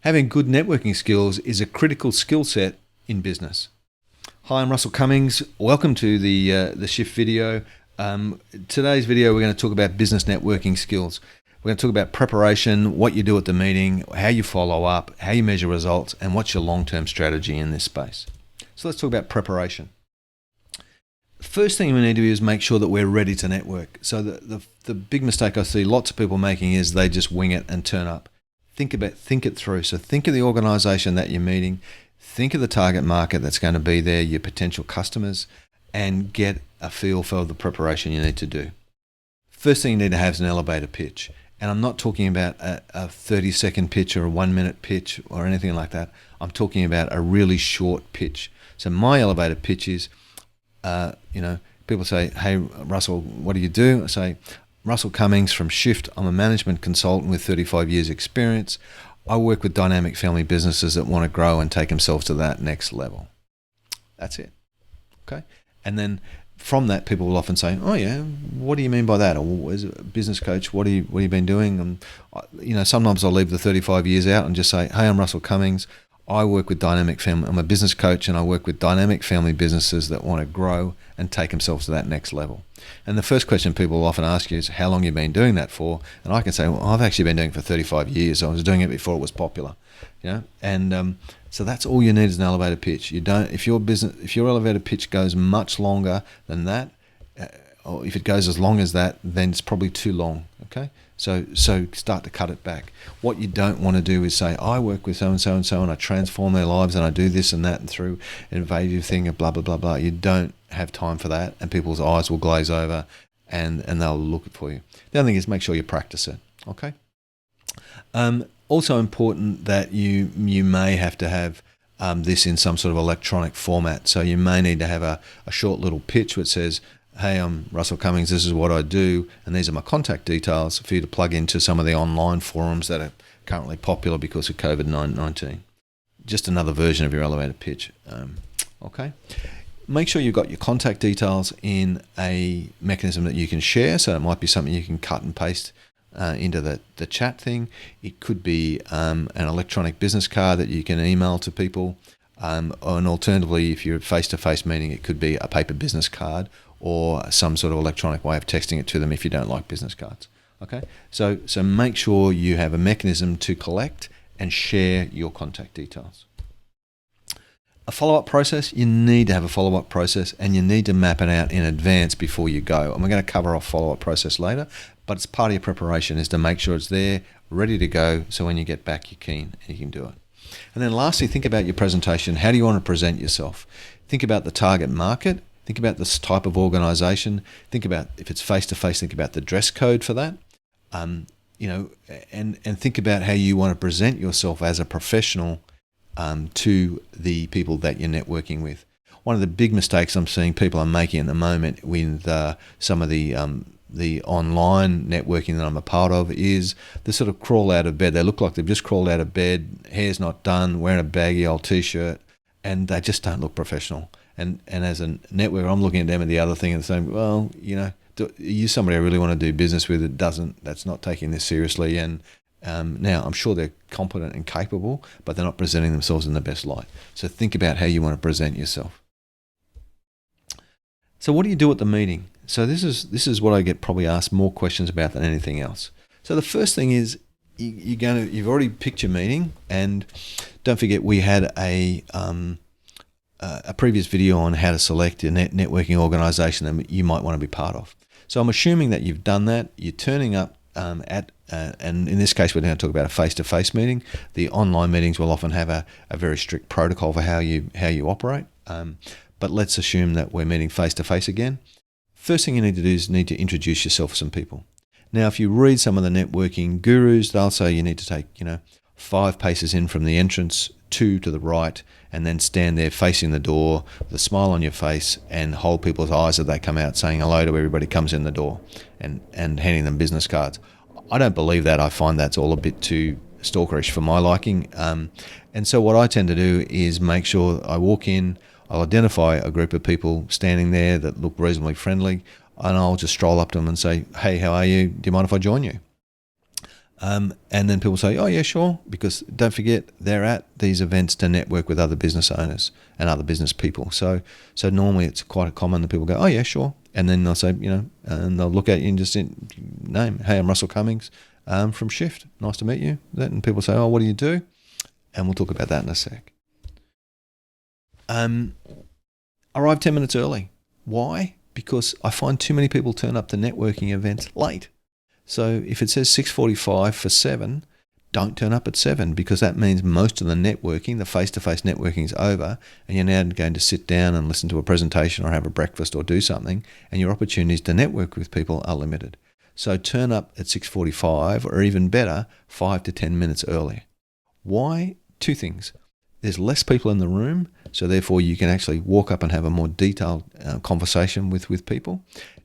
Having good networking skills is a critical skill set in business. Hi, I'm Russell Cummings. Welcome to the Shift video. Today's video, we're going to talk about business networking skills. We're going to talk about preparation, what you do at the meeting, how you follow up, how you measure results, and what's your long-term strategy in this space. So let's talk about preparation. First thing we need to do is make sure that we're ready to network. So the big mistake I see lots of people making is they just wing it and turn up. Think it through. So think of the organization that you're meeting, think of the target market that's going to be there, your potential customers, and get a feel for the preparation you need to do. First thing you need to have is an elevator pitch. And I'm not talking about a 30-second pitch or a 1-minute pitch or anything like that. I'm talking about a really short pitch. So my elevator pitch is, people say, "Hey, Russell, what do you do?" I say, "Russell Cummings from Shift. I'm a management consultant with 35 years experience. I work with dynamic family businesses that want to grow and take themselves to that next level." That's it. Okay. And then from that, people will often say, "Oh yeah, what do you mean by that?" Or as a business coach, what have you been doing? And sometimes I'll leave the 35 years out and just say, "Hey, I'm Russell Cummings. I work with dynamic family. I'm a business coach, and I work with dynamic family businesses that want to grow and take themselves to that next level." And the first question people will often ask you is, "How long have you been doing that for?" And I can say, "Well, I've actually been doing it for 35 years. I was doing it before it was popular." And so that's all you need is an elevator pitch. If your elevator pitch goes much longer than that, or if it goes as long as that, then it's probably too long. Okay. So start to cut it back. What you don't want to do is say, "I work with so-and-so and so, and I transform their lives, and I do this and that, and through innovative thing of blah, blah, blah, blah." You don't have time for that, and people's eyes will glaze over, and they'll look for you. The other thing is make sure you practice it, okay? Also important that you may have to have this in some sort of electronic format. So you may need to have a short little pitch which says, "Hey, I'm Russell Cummings, this is what I do, and these are my contact details," for you to plug into some of the online forums that are currently popular because of COVID-19. Just another version of your elevator pitch. Okay. Make sure you've got your contact details in a mechanism that you can share. So it might be something you can cut and paste into the chat thing. It could be an electronic business card that you can email to people. And alternatively, if you're a face-to-face meeting, it could be a paper business card or some sort of electronic way of texting it to them if you don't like business cards. Okay, so make sure you have a mechanism to collect and share your contact details. A follow-up process, you need to have a follow-up process, and you need to map it out in advance before you go. And we're going to cover off follow-up process later, but it's part of your preparation is to make sure it's there, ready to go, so when you get back, you're keen and you can do it. And then lastly, think about your presentation. How do you want to present yourself? Think about the target market. Think about this type of organization. Think about, if it's face-to-face, think about the dress code for that. And think about how you want to present yourself as a professional to the people that you're networking with. One of the big mistakes I'm seeing people are making at the moment with some of the online networking that I'm a part of is they sort of crawl out of bed. They look like they've just crawled out of bed, hair's not done, wearing a baggy old t-shirt, and they just don't look professional. And as a networker, I'm looking at them at the other thing and saying, well, are you somebody I really want to do business with that's not taking this seriously? And now I'm sure they're competent and capable, but they're not presenting themselves in the best light. So think about how you want to present yourself. So what do you do at the meeting? So this is what I get probably asked more questions about than anything else. So the first thing is you've already picked your meeting, and don't forget we had a previous video on how to select a networking organization that you might want to be part of. So I'm assuming that you've done that. You're turning up and in this case, we're going to talk about a face-to-face meeting. The online meetings will often have a very strict protocol for how you operate. But let's assume that we're meeting face-to-face again. First thing you need to do is introduce yourself to some people. Now, if you read some of the networking gurus, they'll say you need to take 5 paces in from the entrance, 2 to the right, and then stand there facing the door with a smile on your face and hold people's eyes as they come out, saying hello to everybody who comes in the door and handing them business cards. I don't believe that. I find that's all a bit too stalkerish for my liking. And so what I tend to do is make sure I walk in, I'll identify a group of people standing there that look reasonably friendly, and I'll just stroll up to them and say, "Hey, how are you? Do you mind if I join you?" And then people say, oh, yeah, sure, because don't forget, they're at these events to network with other business owners and other business people. So normally it's quite common that people go, oh, yeah, sure. And then they'll say, and they'll look at you and just name, hey, I'm Russell Cummings from Shift. Nice to meet you. And people say, oh, what do you do? And we'll talk about that in a sec. Arrive 10 minutes early. Why? Because I find too many people turn up to networking events late. So if it says 6:45 for 7, don't turn up at 7, because that means most of the networking, the face-to-face networking, is over, and you're now going to sit down and listen to a presentation or have a breakfast or do something, and your opportunities to network with people are limited. So turn up at 6:45, or even better, 5 to 10 minutes early. Why? Two things. There's less people in the room, so therefore you can actually walk up and have a more detailed conversation with people.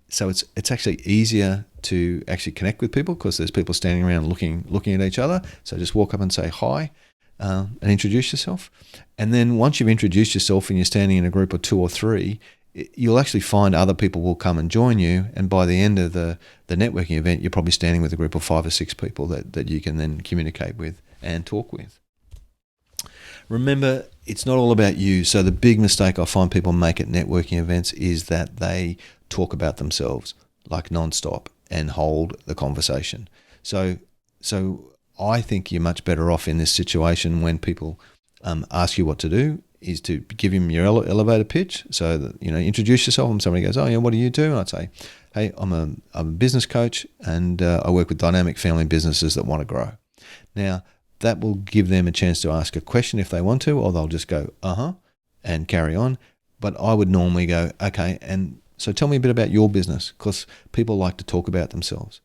So it's actually easier to actually connect with people because there's people standing around looking at each other. So just walk up and say hi and introduce yourself. And then once you've introduced yourself and you're standing in a group of 2 or 3, you'll actually find other people will come and join you. And by the end of the networking event, you're probably standing with a group of 5 or 6 people that you can then communicate with and talk with. Remember, it's not all about you. So the big mistake I find people make at networking events is that they talk about themselves like nonstop and hold the conversation. So I think you're much better off in this situation when people ask you what to do, is to give them your elevator pitch. So that, introduce yourself, and somebody goes, oh yeah, what do you do? And I'd say, hey, I'm a business coach, and I work with dynamic family businesses that want to grow. Now, that will give them a chance to ask a question if they want to, or they'll just go, and carry on. But I would normally go, okay, and so tell me a bit about your business, because people like to talk about themselves.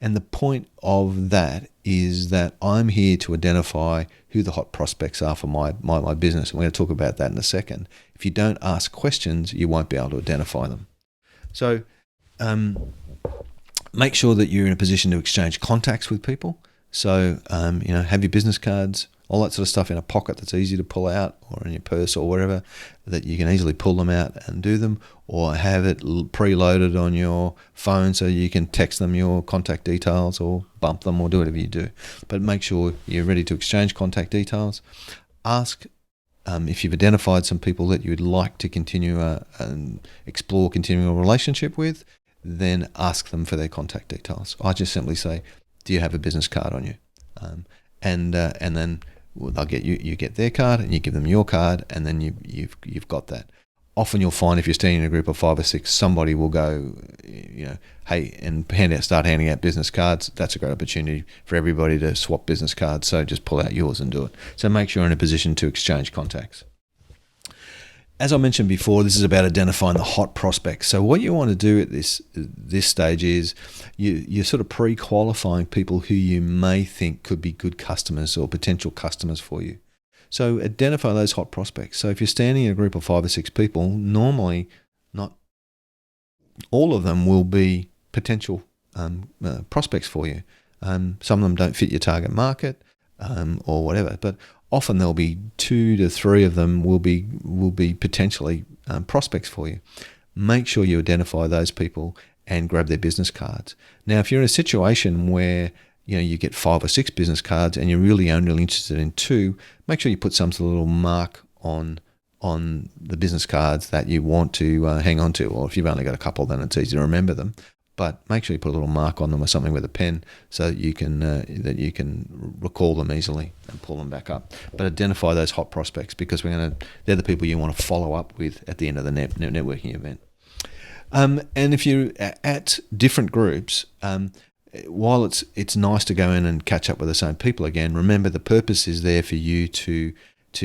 And the point of that is that I'm here to identify who the hot prospects are for my business. And we're going to talk about that in a second. If you don't ask questions, you won't be able to identify them. So make sure that you're in a position to exchange contacts with people. So, have your business cards, all that sort of stuff in a pocket that's easy to pull out, or in your purse or whatever, that you can easily pull them out and do them, or have it preloaded on your phone so you can text them your contact details or bump them or do whatever you do. But make sure you're ready to exchange contact details. Ask if you've identified some people that you would like to continue and explore continuing a relationship with, then ask them for their contact details. I just simply say, do you have a business card on you? And then they'll get you get their card, and you give them your card, and then you've got that. Often you'll find if you're standing in a group of 5 or 6, somebody will go, hey, and start handing out business cards. That's a great opportunity for everybody to swap business cards. So just pull out yours and do it. So make sure you're in a position to exchange contacts. As I mentioned before, this is about identifying the hot prospects. So what you want to do at this stage is you're sort of pre-qualifying people who you may think could be good customers or potential customers for you. So identify those hot prospects. So if you're standing in a group of 5 or 6 people, normally not all of them will be potential prospects for you. Some of them don't fit your target market or whatever, but often there'll be 2 to 3 of them will be potentially prospects for you. Make sure you identify those people and grab their business cards. Now, if you're in a situation where you get 5 or 6 business cards and you're really only interested in 2, make sure you put some sort of little mark on the business cards that you want to hang on to. Or if you've only got a couple, then it's easy to remember them. But make sure you put a little mark on them or something with a pen so that you can recall them easily and pull them back up. But identify those hot prospects, because they're the people you want to follow up with at the end of the networking event. And if you're at different groups, while it's nice to go in and catch up with the same people again, remember the purpose is there for you to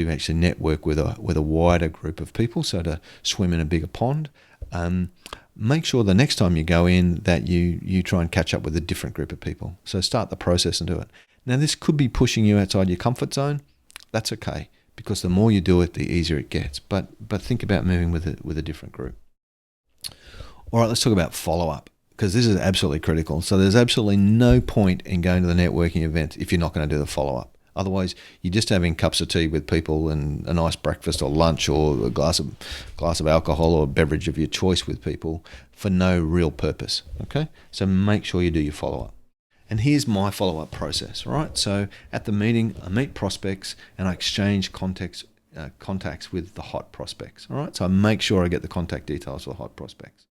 actually network with a wider group of people, so to swim in a bigger pond. Make sure the next time you go in that you try and catch up with a different group of people. So start the process and do it. Now, this could be pushing you outside your comfort zone. That's okay, because the more you do it, the easier it gets. But think about moving with a different group. All right, let's talk about follow-up, because this is absolutely critical. So there's absolutely no point in going to the networking event if you're not going to do the follow-up. Otherwise, you're just having cups of tea with people and a nice breakfast or lunch or a glass of alcohol or beverage of your choice with people for no real purpose. Okay, so make sure you do your follow-up. And here's my follow-up process, all right? So at the meeting, I meet prospects and I exchange contacts with the hot prospects, all right? So I make sure I get the contact details for the hot prospects.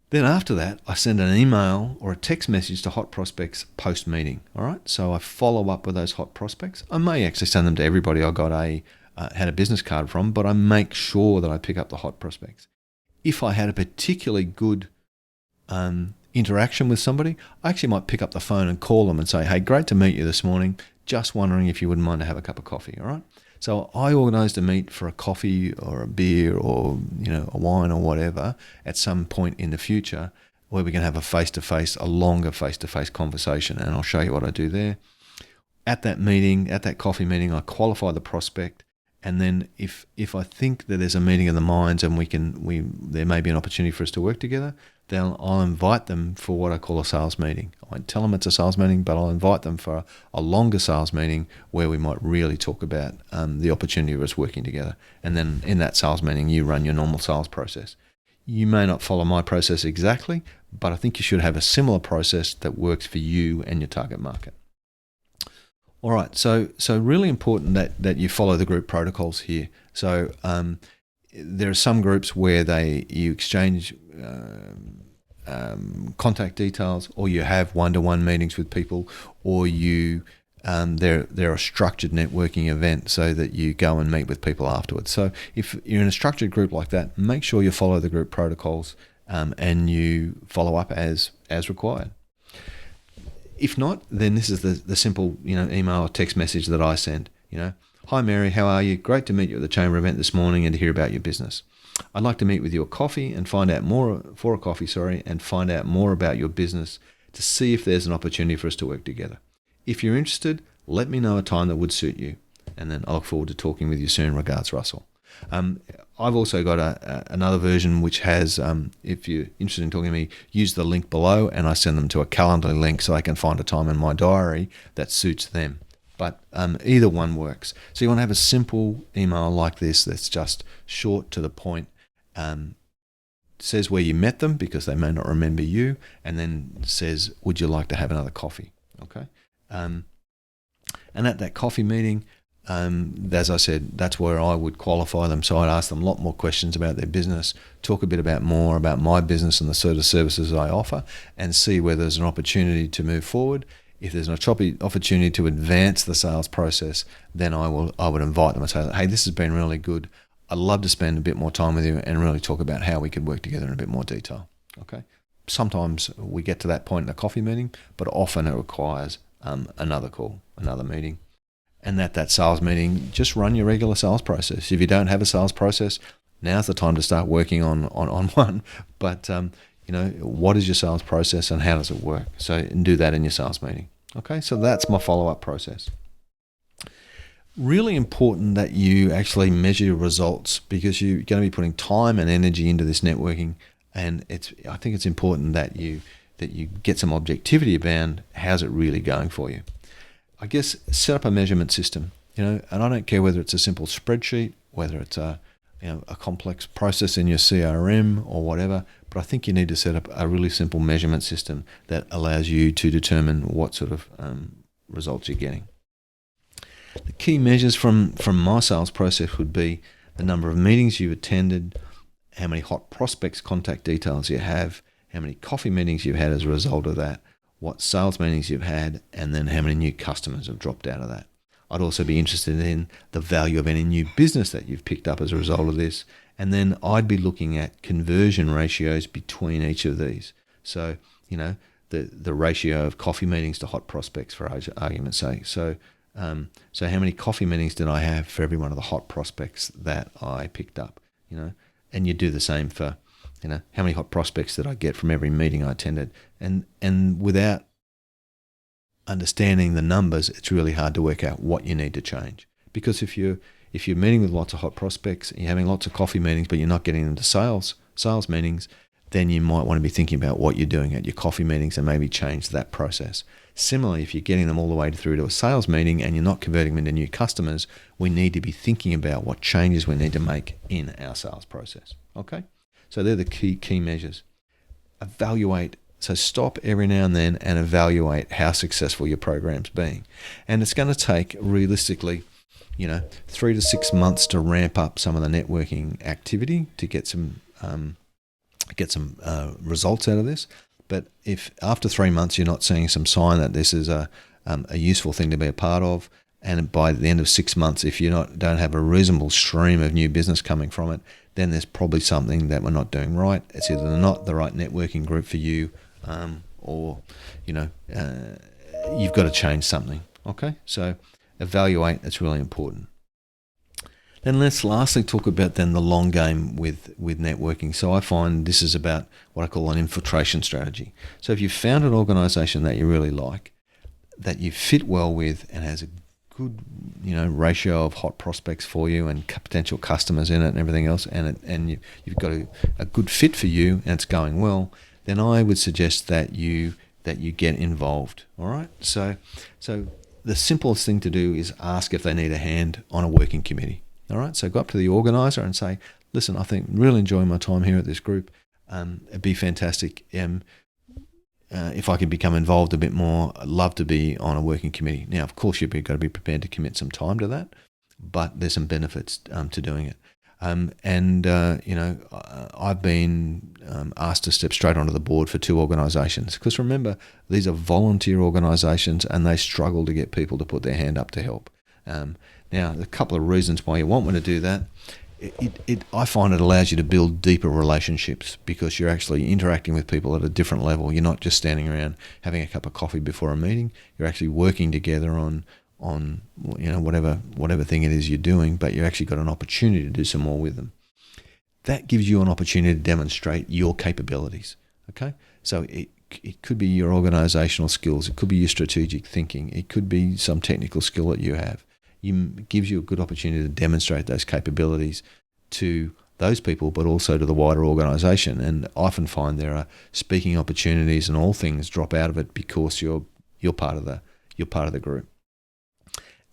Then after that, I send an email or a text message to hot prospects post-meeting, all right? So I follow up with those hot prospects. I may actually send them to everybody I got had a business card from, but I make sure that I pick up the hot prospects. If I had a particularly good interaction with somebody, I actually might pick up the phone and call them and say, hey, great to meet you this morning. Just wondering if you wouldn't mind to have a cup of coffee, all right? So I organised a meet for a coffee or a beer or, a wine or whatever at some point in the future where we can have a longer face-to-face conversation, and I'll show you what I do there. At that coffee meeting, I qualify the prospect, and then if I think that there's a meeting of the minds and there may be an opportunity for us to work together, then I'll invite them for what I call a sales meeting. I won't tell them it's a sales meeting, but I'll invite them for a longer sales meeting where we might really talk about the opportunity of us working together. And then in that sales meeting, you run your normal sales process. You may not follow my process exactly, but I think you should have a similar process that works for you and your target market. All right, so really important that you follow the group protocols here. So there are some groups where you exchange contact details, or you have one-to-one meetings with people, or they're a structured networking event so that you go and meet with people afterwards. So if you're in a structured group like that, make sure you follow the group protocols and you follow up as required. If not, then this is the simple email or text message that I send. Hi Mary, how are you? Great to meet you at the Chamber event this morning and to hear about your business. I'd like to meet with you and find out more about your business to see if there's an opportunity for us to work together. If you're interested, let me know a time that would suit you, and then I look forward to talking with you soon. Regards, Russell. I've also got another version which has, if you're interested in talking to me, use the link below and I send them to a Calendly link so they can find a time in my diary that suits them. But either one works. So you want to have a simple email like this that's just short to the point, says where you met them because they may not remember you, and then says, would you like to have another coffee? Okay. And at that coffee meeting, as I said, that's where I would qualify them. So I'd ask them a lot more questions about their business, talk a bit more about my business and the sort of services I offer, and see whether there's an opportunity to move forward. If there's an opportunity to advance the sales process, then I would invite them and say, hey, this has been really good. I'd love to spend a bit more time with you and really talk about how we could work together in a bit more detail. Okay. Sometimes we get to that point in a coffee meeting, but often it requires another call, another meeting. And at that sales meeting, just run your regular sales process. If you don't have a sales process, now's the time to start working on one. But what is your sales process and how does it work? So do that in your sales meeting. Okay, so that's my follow-up process. Really important that you actually measure your results because you're going to be putting time and energy into this networking, and I think it's important that you get some objectivity around how's it really going for you. I guess set up a measurement system, and I don't care whether it's a simple spreadsheet, whether it's a complex process in your CRM or whatever, but I think you need to set up a really simple measurement system that allows you to determine what sort of results you're getting. The key measures from my sales process would be the number of meetings you've attended, how many hot prospects contact details you have, how many coffee meetings you've had as a result of that, what sales meetings you've had, and then how many new customers have dropped out of that. I'd also be interested in the value of any new business that you've picked up as a result of this. And then I'd be looking at conversion ratios between each of these. So, the ratio of coffee meetings to hot prospects, for argument's sake. So how many coffee meetings did I have for every one of the hot prospects that I picked up? And you do the same for, how many hot prospects did I get from every meeting I attended? And without understanding the numbers, it's really hard to work out what you need to change. Because if you're meeting with lots of hot prospects, you're having lots of coffee meetings, but you're not getting them to sales meetings, then you might want to be thinking about what you're doing at your coffee meetings and maybe change that process. Similarly, if you're getting them all the way through to a sales meeting and you're not converting them into new customers, we need to be thinking about what changes we need to make in our sales process. Okay? So they're the key measures. Evaluate So stop every now and then and evaluate how successful your program's being. And it's going to take, realistically, 3 to 6 months to ramp up some of the networking activity to get some results out of this. But if after 3 months you're not seeing some sign that this is a useful thing to be a part of, and by the end of 6 months, if you don't have a reasonable stream of new business coming from it, then there's probably something that we're not doing right. It's either not the right networking group for you, or you've got to change something. Okay, so evaluate. It's really important. Then let's lastly talk about then the long game with networking. So I find this is about what I call an infiltration strategy. So if you've found an organization that you really like, that you fit well with and has a good ratio of hot prospects for you and potential customers in it and everything else, and you've got a good fit for you and it's going well, then I would suggest that you get involved. All right. So the simplest thing to do is ask if they need a hand on a working committee. All right. So go up to the organizer and say, listen, I think I'm really enjoying my time here at this group. It'd be fantastic. If I could become involved a bit more, I'd love to be on a working committee. Now, of course, you've got to be prepared to commit some time to that, but there's some benefits to doing it. I've been asked to step straight onto the board for 2 organisations, because remember, these are volunteer organisations and they struggle to get people to put their hand up to help. Now, a couple of reasons why you want me to do that. I find it allows you to build deeper relationships because you're actually interacting with people at a different level. You're not just standing around having a cup of coffee before a meeting. You're actually working together on whatever thing it is you're doing, but you actually got an opportunity to do some more with them. That gives you an opportunity to demonstrate your capabilities. Okay, so it could be your organizational skills, it could be your strategic thinking, it could be some technical skill that you have. It gives you a good opportunity to demonstrate those capabilities to those people, but also to the wider organisation. And I often find there are speaking opportunities and all things drop out of it because you're part of the group.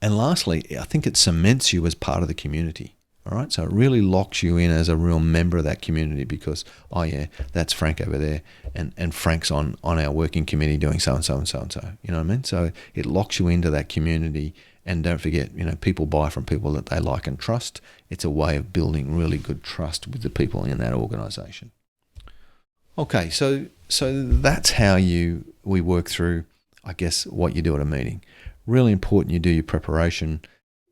And lastly, I think it cements you as part of the community. All right, so it really locks you in as a real member of that community because, oh yeah, that's Frank over there, and Frank's on our working committee doing so and so and so and so. You know what I mean? So it locks you into that community. And don't forget, people buy from people that they like and trust. It's a way of building really good trust with the people in that organisation. Okay, so that's how we work through, I guess, what you do at a meeting. Really important you do your preparation.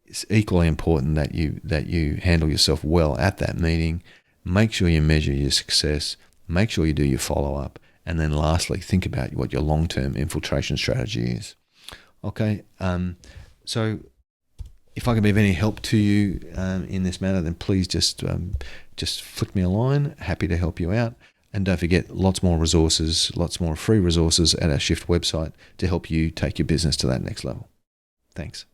It's equally important that you handle yourself well at that meeting. Make sure you measure your success. Make sure you do your follow-up. And then lastly, think about what your long-term infiltration strategy is. Okay, so if I can be of any help to you in this matter, then please just flick me a line. Happy to help you out. And don't forget, lots more resources, lots more free resources at our Shift website to help you take your business to that next level. Thanks.